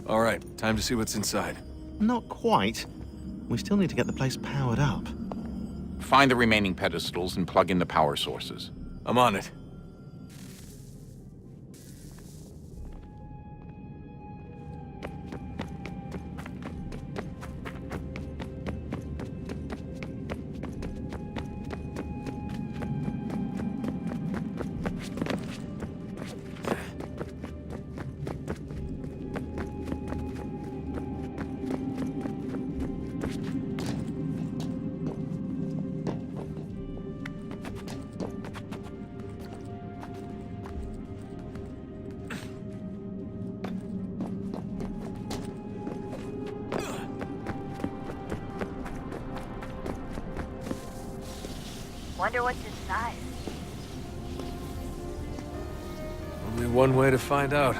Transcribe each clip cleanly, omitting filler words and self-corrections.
All right, time to see what's inside. Not quite. We still need to get the place powered up. Find the remaining pedestals and plug in the power sources. I'm on it. Wonder what's inside. Only one way to find out.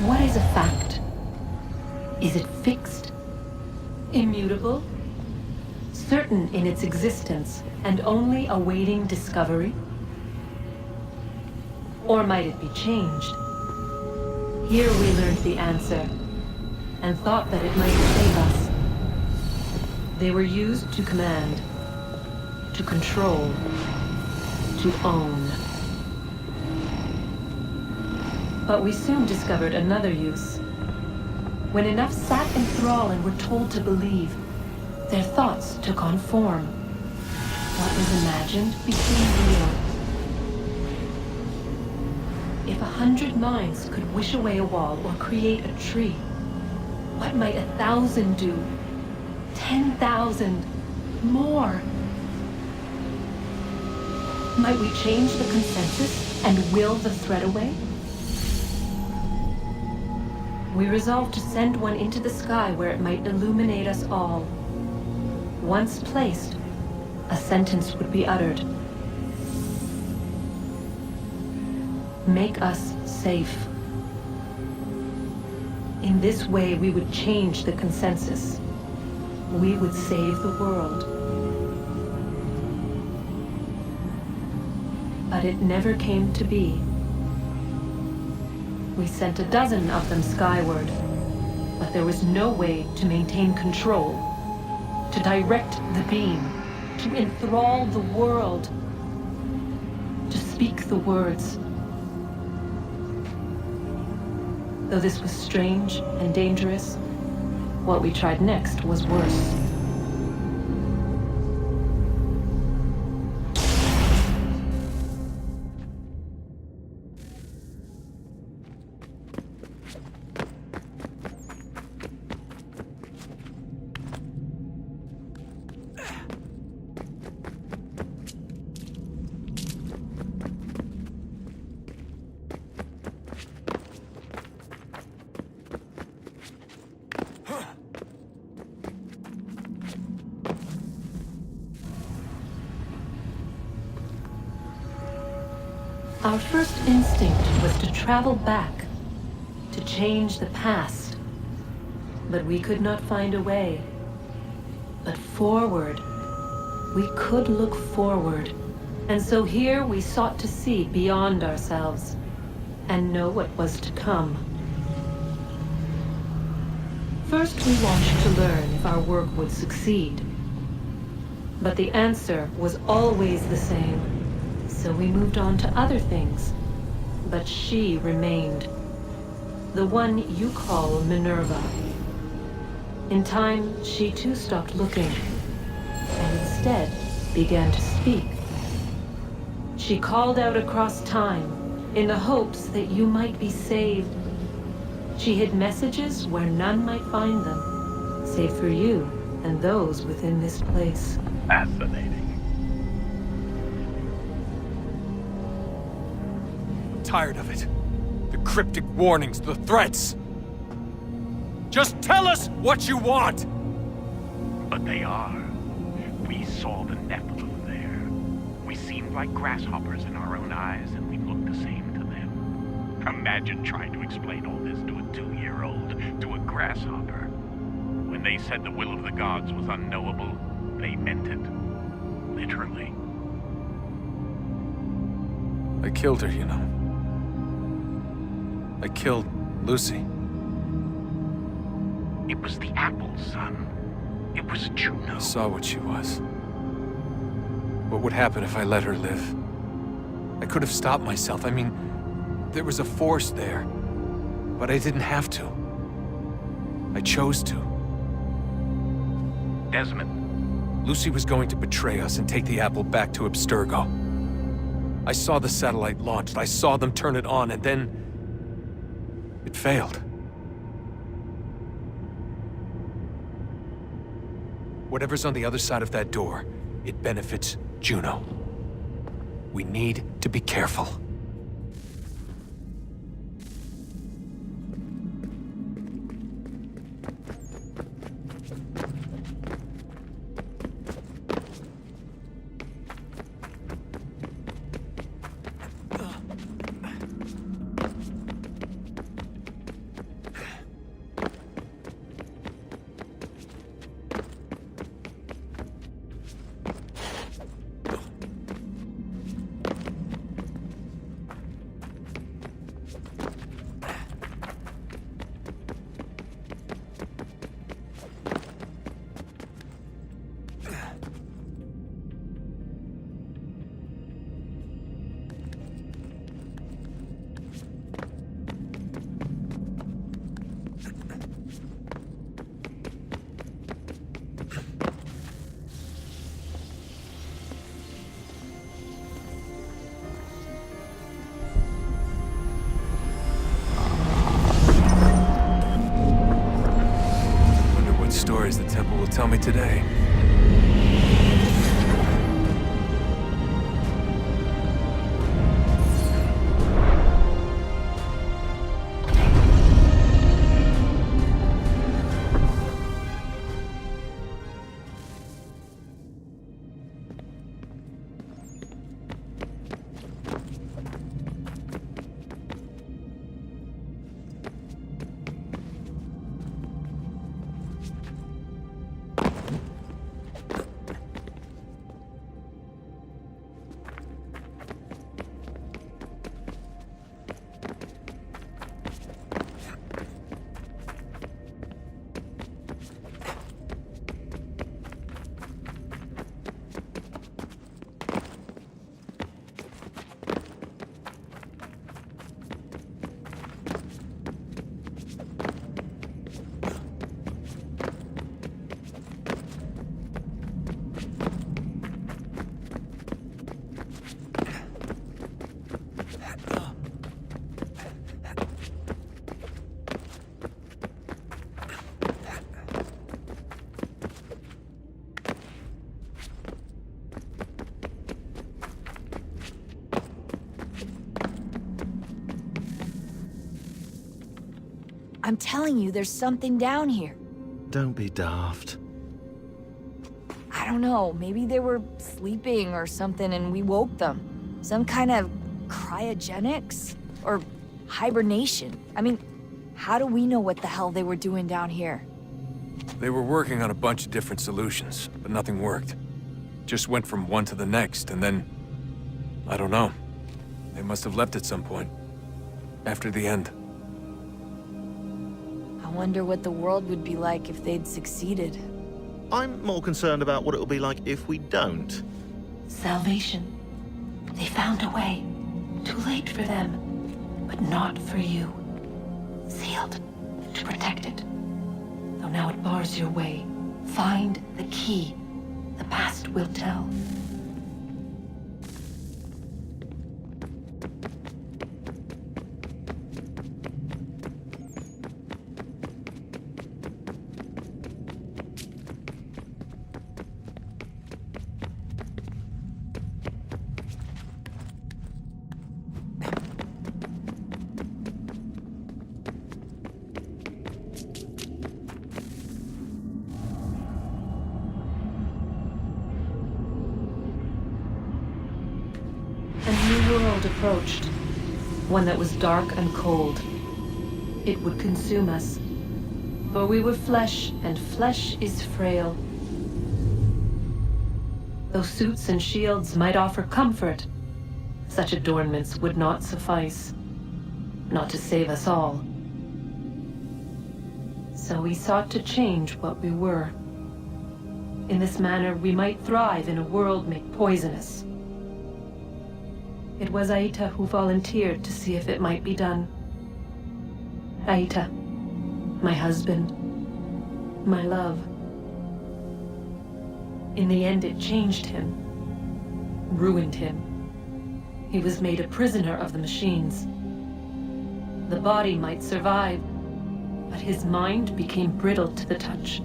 What is a fact? Is it fixed? Immutable? Certain in its existence and only awaiting discovery? Or might it be changed? Here we learned the answer and thought that it might save us. They were used to command, to control, to own. But we soon discovered another use. When enough sat in thrall and were told to believe, their thoughts took on form. What was imagined became real. If 100 minds could wish away a wall or create a tree, what might 1,000 do? 10,000? More? Might we change the consensus and will the threat away? We resolved to send one into the sky where it might illuminate us all. Once placed, a sentence would be uttered. Make us safe. In this way, we would change the consensus. We would save the world. But it never came to be. We sent a dozen of them skyward, but there was no way to maintain control, to direct the beam, to enthrall the world, to speak the words. Though this was strange and dangerous, what we tried next was worse. Our first instinct was to travel back, to change the past. But we could not find a way. But forward, we could look forward. And so here we sought to see beyond ourselves and know what was to come. First, we watched to learn if our work would succeed. But the answer was always the same. So we moved on to other things. But she remained. The one you call Minerva. In time, she too stopped looking, and instead began to speak. She called out across time, in the hopes that you might be saved. She hid messages where none might find them, save for you and those within this place. Fascinating. Tired of it. The cryptic warnings, the threats. Just tell us what you want! But they are. We saw the Nephilim there. We seemed like grasshoppers in our own eyes, and we looked the same to them. Imagine trying to explain all this to a 2-year-old, to a grasshopper. When they said the will of the gods was unknowable, they meant it. Literally. I killed her, you know. I killed Lucy. It was the apple, son. It was Juno. I saw what she was. What would happen if I let her live? I could have stopped myself. I mean, there was a force there. But I didn't have to. I chose to. Desmond. Lucy was going to betray us and take the apple back to Abstergo. I saw the satellite launched. I saw them turn it on, and then... it failed. Whatever's on the other side of that door, it benefits Juno. We need to be careful. Stories the temple will tell me today. I'm telling you, there's something down here. Don't be daft. I don't know, maybe they were sleeping or something and we woke them. Some kind of cryogenics? Or hibernation? I mean, how do we know what the hell they were doing down here? They were working on a bunch of different solutions, but nothing worked. Just went from one to the next, and then... I don't know. They must have left at some point. After the end. I wonder what the world would be like if they'd succeeded. I'm more concerned about what it'll be like if we don't. Salvation. They found a way. Too late for them, but not for you. Sealed to protect it. Though now it bars your way. Find the key. The past will tell. world approached, one that was dark and cold, it would consume us. For we were flesh, and flesh is frail. Though suits and shields might offer comfort, such adornments would not suffice, not to save us all. So we sought to change what we were. In this manner, we might thrive in a world made poisonous. It was Aita who volunteered to see if it might be done. Aita, my husband, my love. In the end, it changed him, ruined him. He was made a prisoner of the machines. The body might survive, but his mind became brittle to the touch.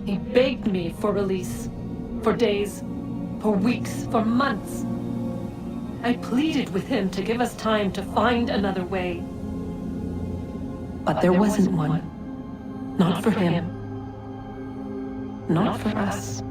He begged me for release, for days, for weeks, for months. I pleaded with him to give us time to find another way. But there wasn't one. Not for him. Not for us.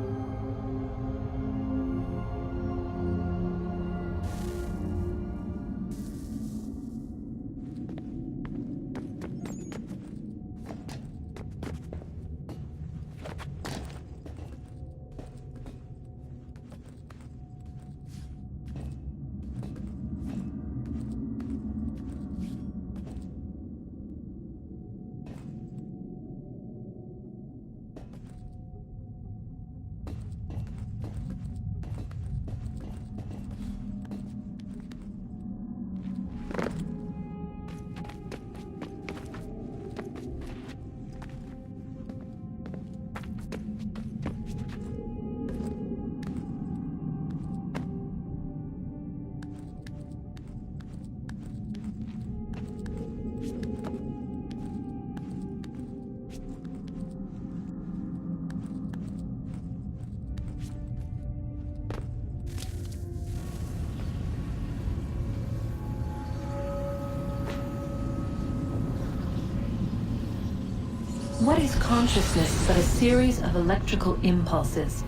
What is consciousness but a series of electrical impulses?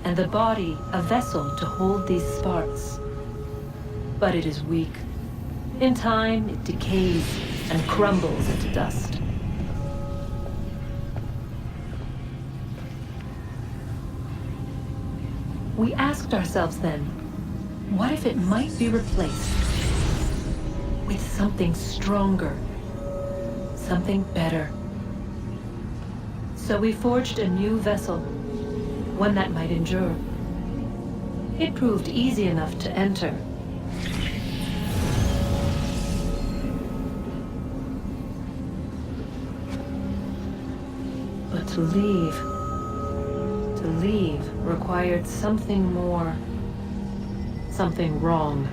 And the body a vessel to hold these sparks. But it is weak. In time, it decays and crumbles into dust. We asked ourselves then, what if it might be replaced with something stronger? Something better. So we forged a new vessel, one that might endure. It proved easy enough to enter. But to leave required something more, something wrong.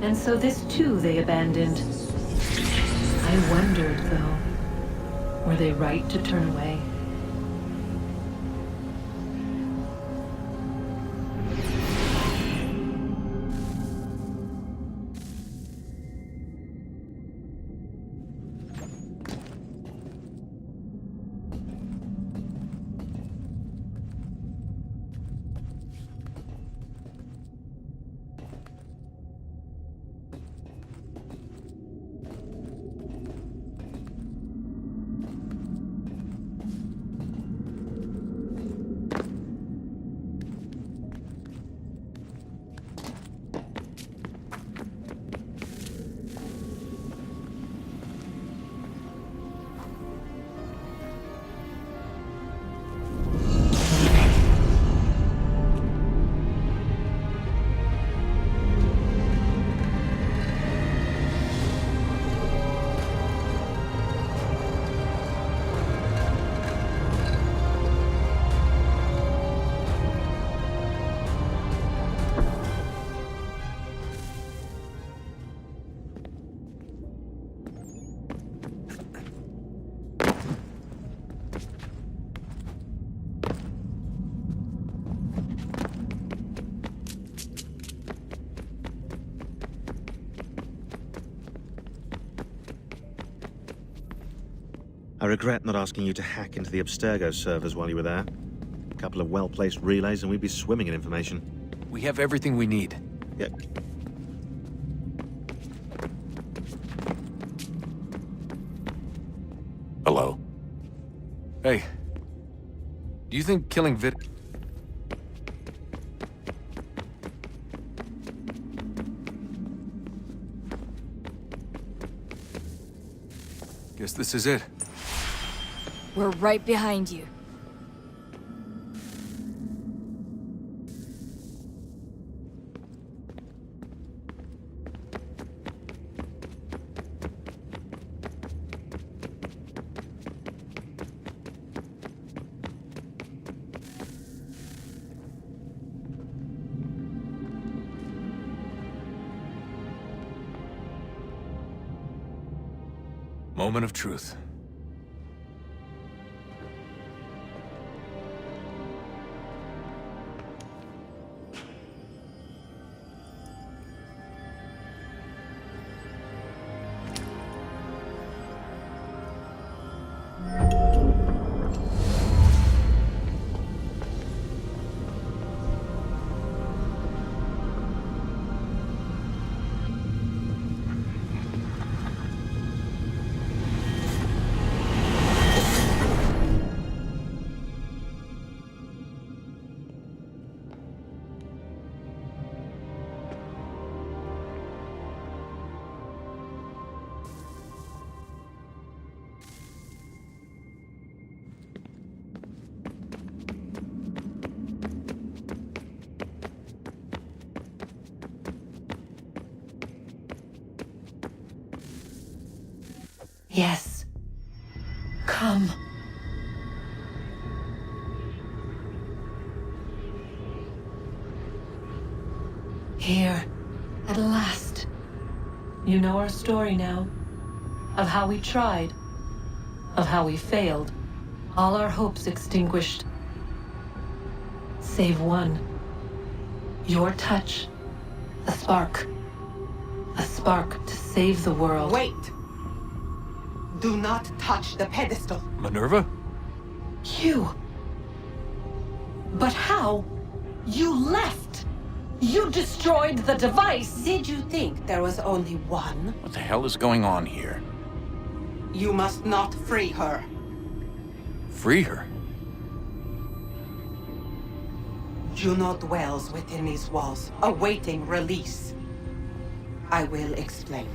And so this too they abandoned. I wondered, though, were they right to turn away? I regret not asking you to hack into the Abstergo servers while you were there. A couple of well-placed relays and we'd be swimming in information. We have everything we need. Yeah. Hello? Hey, do you think killing Vid... Guess this is it. We're right behind you. Moment of truth. Yes. Come. Here, at last. You know our story now. Of how we tried. Of how we failed. All our hopes extinguished. Save one. Your touch. A spark. A spark to save the world. Wait! Do not touch the pedestal. Minerva? You. But how? You left. You destroyed the device. Did you think there was only one? What the hell is going on here? You must not free her. Free her? Juno dwells within these walls, awaiting release. I will explain.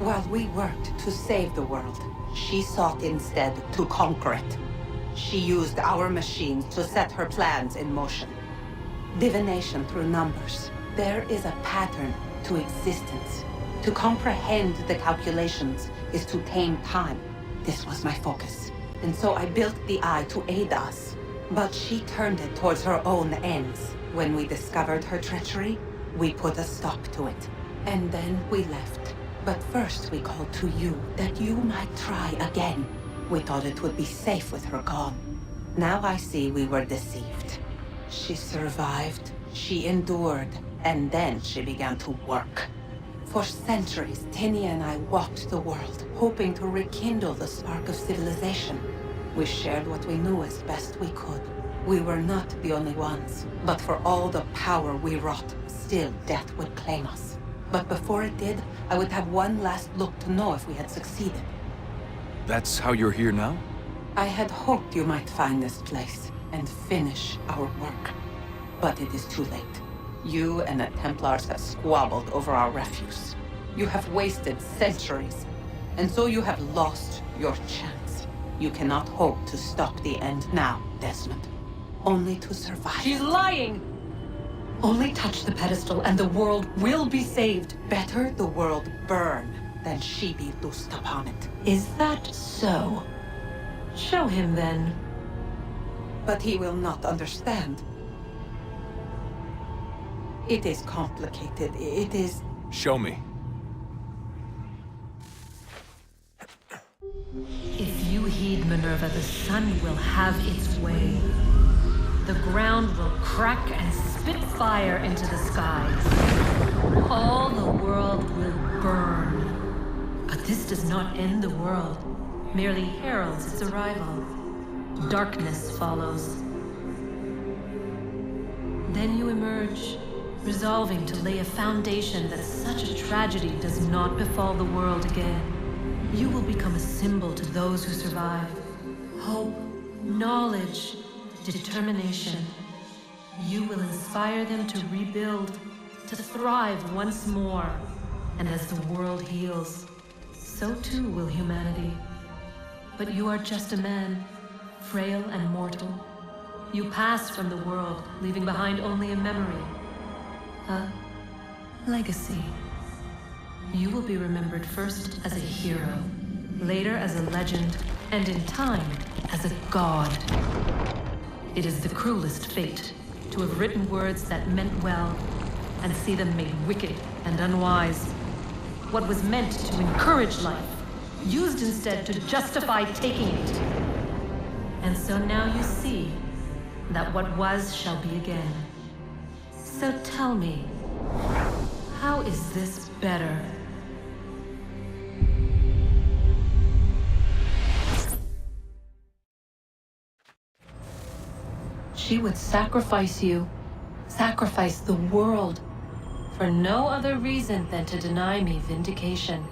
While we worked to save the world, she sought instead to conquer it. She used our machines to set her plans in motion. Divination through numbers. There is a pattern to existence. To comprehend the calculations is to tame time. This was my focus. And so I built the eye to aid us. But she turned it towards her own ends. When we discovered her treachery, we put a stop to it. And then we left. But first we called to you, that you might try again. We thought it would be safe with her gone. Now I see we were deceived. She survived, she endured, and then she began to work. For centuries, Tinia and I walked the world, hoping to rekindle the spark of civilization. We shared what we knew as best we could. We were not the only ones, but for all the power we wrought, still death would claim us. But before it did, I would have one last look to know if we had succeeded. That's how you're here now? I had hoped you might find this place and finish our work. But it is too late. You and the Templars have squabbled over our refuse. You have wasted centuries, and so you have lost your chance. You cannot hope to stop the end now, Desmond. Only to survive. She's lying! Only touch the pedestal and the world will be saved. Better the world burn than she be loosed upon it. Is that so? Show him then. But he will not understand. It is complicated. It is... Show me. If you heed Minerva, the sun will have its way. The ground will crack and spit fire into the skies. All the world will burn. But this does not end the world, merely heralds its arrival. Darkness follows. Then you emerge, resolving to lay a foundation that such a tragedy does not befall the world again. You will become a symbol to those who survive. Hope, knowledge, determination. You will inspire them to rebuild, to thrive once more. And as the world heals, so too will humanity. But you are just a man, frail and mortal. You pass from the world, leaving behind only a memory. A legacy. You will be remembered first as a hero, later as a legend, and in time, as a god. It is the cruelest fate to have written words that meant well, and see them made wicked and unwise. What was meant to encourage life, used instead to justify taking it. And so now you see that what was shall be again. So tell me, how is this better? She would sacrifice you, sacrifice the world, for no other reason than to deny me vindication.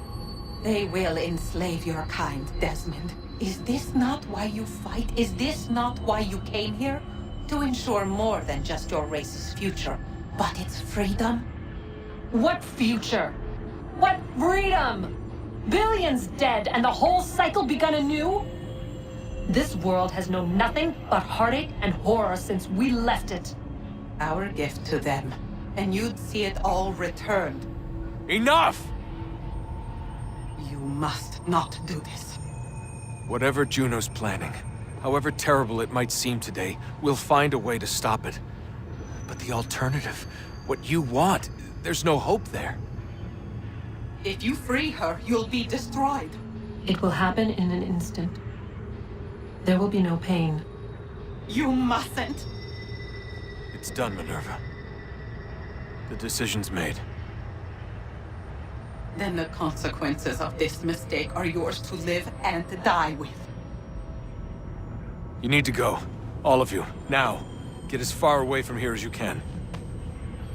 They will enslave your kind, Desmond. Is this not why you fight? Is this not why you came here? To ensure more than just your race's future, but its freedom? What future? What freedom? Billions dead and the whole cycle begun anew? This world has known nothing but heartache and horror since we left it. Our gift to them, and you'd see it all returned. Enough! You must not do this. Whatever Juno's planning, however terrible it might seem today, we'll find a way to stop it. But the alternative, what you want, there's no hope there. If you free her, you'll be destroyed. It will happen in an instant. There will be no pain. You mustn't. It's done, Minerva. The decision's made. Then the consequences of this mistake are yours to live and die with. You need to go. All of you. Now. Get as far away from here as you can.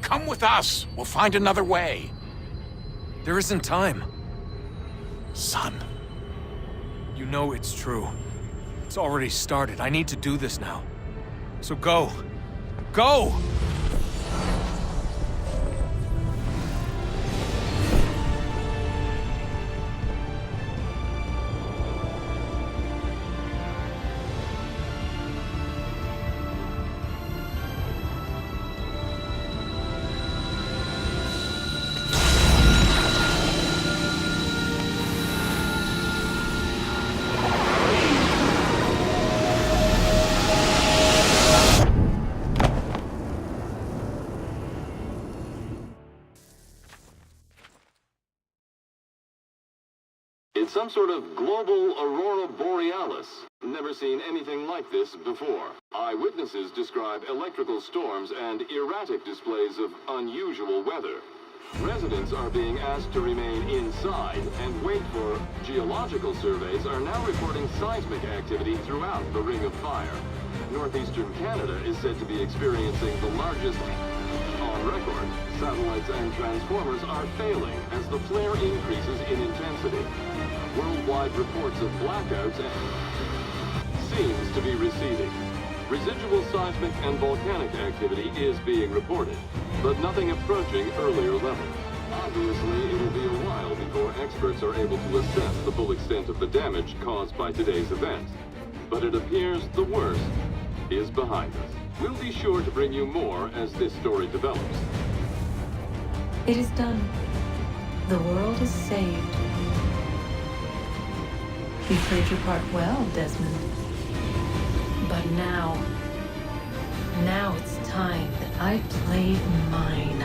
Come with us. We'll find another way. There isn't time. Son. You know it's true. It's already started. I need to do this now. So go. Go! It's some sort of global aurora borealis. Never seen anything like this before. Eyewitnesses describe electrical storms and erratic displays of unusual weather. Residents are being asked to remain inside and wait for geological surveys are now reporting seismic activity throughout the Ring of Fire. Northeastern Canada is said to be experiencing the largest on record. Satellites and transformers are failing as the flare increases in intensity. Worldwide reports of blackouts seems to be receding. Residual seismic and volcanic activity is being reported, but nothing approaching earlier levels. Obviously, it will be a while before experts are able to assess the full extent of the damage caused by today's event. But it appears the worst is behind us. We'll be sure to bring you more as this story develops. It is done. The world is saved. You played your part well, Desmond. But now it's time that I play mine.